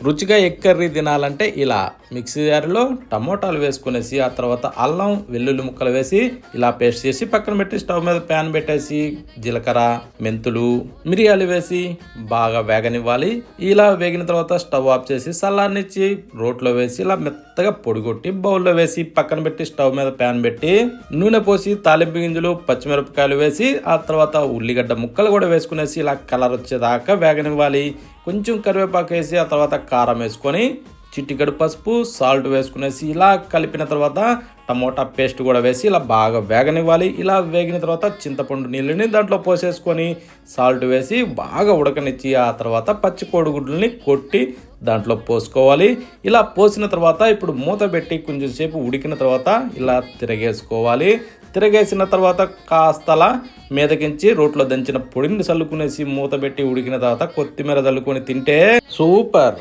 రుచిగా egg curry తినాలంటే ఇలా మిక్సీ జార్లో టమోటాలు వేసుకునేసి ఆ తర్వాత అల్లం వెల్లుల్లి ముక్కలు వేసి ఇలా పేస్ట్ చేసి పక్కన పెట్టి స్టవ్ మీద ప్యాన్ పెట్టేసి జీలకర్ర మెంతులు మిరియాలు వేసి బాగా వేగనివ్వాలి. ఇలా వేగిన తర్వాత స్టవ్ ఆఫ్ చేసి చల్లారనిచ్చి రోట్లో వేసి ఇలా మెత్తగా పొడిగొట్టి బౌల్లో వేసి పక్కన పెట్టి స్టవ్ మీద ప్యాన్ పెట్టి నూనె పోసి తాలింపు గింజలు పచ్చిమిరపకాయలు వేసి ఆ తర్వాత ఉల్లిగడ్డ ముక్కలు కూడా వేసుకునేసి ఇలా కలర్ వచ్చేదాకా వేగనివ్వాలి. కొంచెం కరివేపాకు వేసి ఆ తర్వాత కారం వేసుకొని చిటికెడు పసుపు సాల్ట్ వేసుకునేసి ఇలా కలిపిన తర్వాత టమోటా పేస్ట్ కూడా వేసి ఇలా బాగా వేగనివ్వాలి. ఇలా వేగిన తర్వాత చింతపండు నీళ్ళని దాంట్లో పోసేసుకొని సాల్ట్ వేసి బాగా ఉడకనిచ్చి ఆ తర్వాత పచ్చి కోడిగుడ్లని కొట్టి దాంట్లో పోసుకోవాలి. ఇలా పోసిన తర్వాత ఇప్పుడు మూత పెట్టి కొంచెం సేపు ఉడికిన తర్వాత ఇలా తిరగేసుకోవాలి. తిరగేసిన తర్వాత కాస్తలా మీదకించి రోట్లో దంచిన పొడిని చల్లుకునేసి మూత పెట్టి ఉడికిన తర్వాత కొత్తిమీర చల్లుకొని తింటే సూపర్.